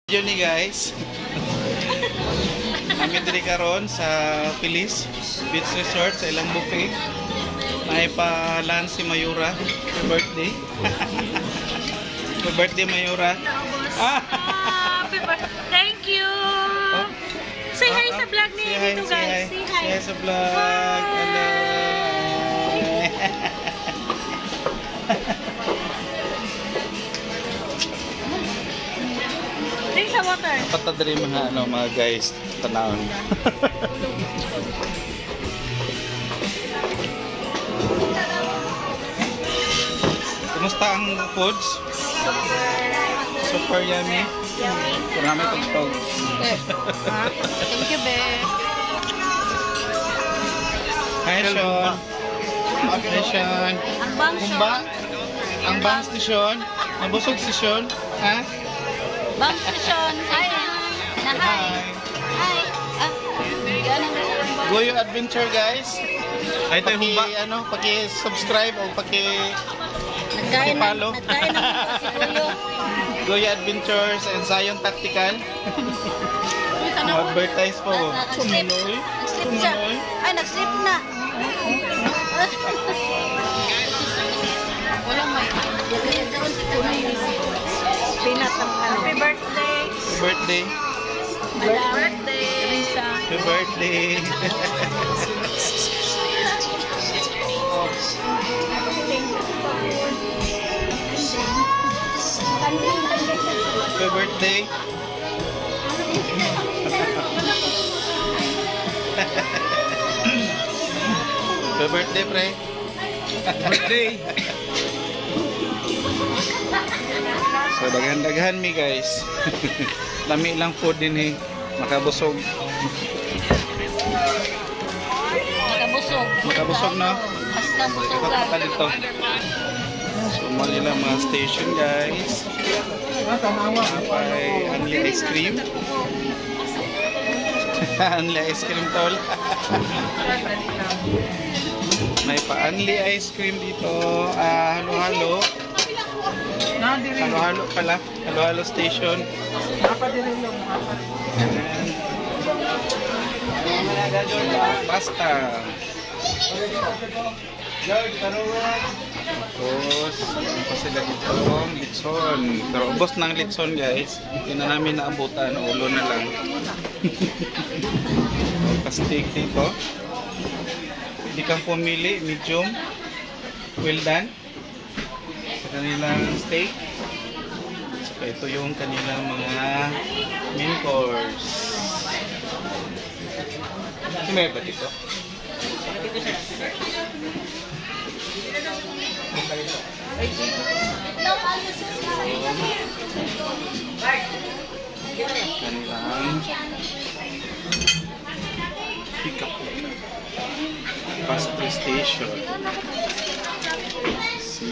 Video ni guys. Kami diri karon sa Feliz Beach Resort sa ilang buffet. May pa-lunch si Mayura. Happy birthday. Happy birthday Mayura. Happy birthday. Thank you. Say hi sa vlog ni dito guys. Say hi. Say hi sa vlog. Hello. Drink sa water. Patadri mga mga guys, tanawon. Kumusta ang foods? Super yummy. Marami tugtog. Thank you, be. Hi, Sean. Hi, Sean. Ang bang Kumba? Ang bang station? Nabusog si Sean? Ha? Bang station. Hi. Hi. Hi. Goyo Adventure guys. Ay tayo humba. Paki-subscribe o paki-follow. Nagkain na si Kuyo. Goyo Adventures and Zion Tactical. Advertise po. Nag-slip siya. Ay, nag-slip na. Walang may. Happy birthday. Happy birthday. Happy birthday. Happy birthday. Happy birthday. Happy birthday, pre. Birthday. So, daghan-daghan mi guys. Lami lang food din eh. Makabusog. Makabusog. Makabusog na. Hasta busog Ikot pa dito. So, mali lang mga station guys. May only ice cream. Only ice cream tol. May pa-only ice cream dito. Halo-halo. Halo-halo pala. Halo-halo station. Basta. Tapos, ano pa sila dito? Litson. Pero ubos ng litson guys. Hindi na namin naabutan. Ulo na lang. Pa-steak dito. Hindi kang pumili. Medium. Well done. Sa kanilang steak. So, ito yung kanilang mga main course. May ba dito? Kanilang pick-up pastry station. Si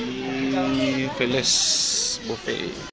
Feliz Buffet.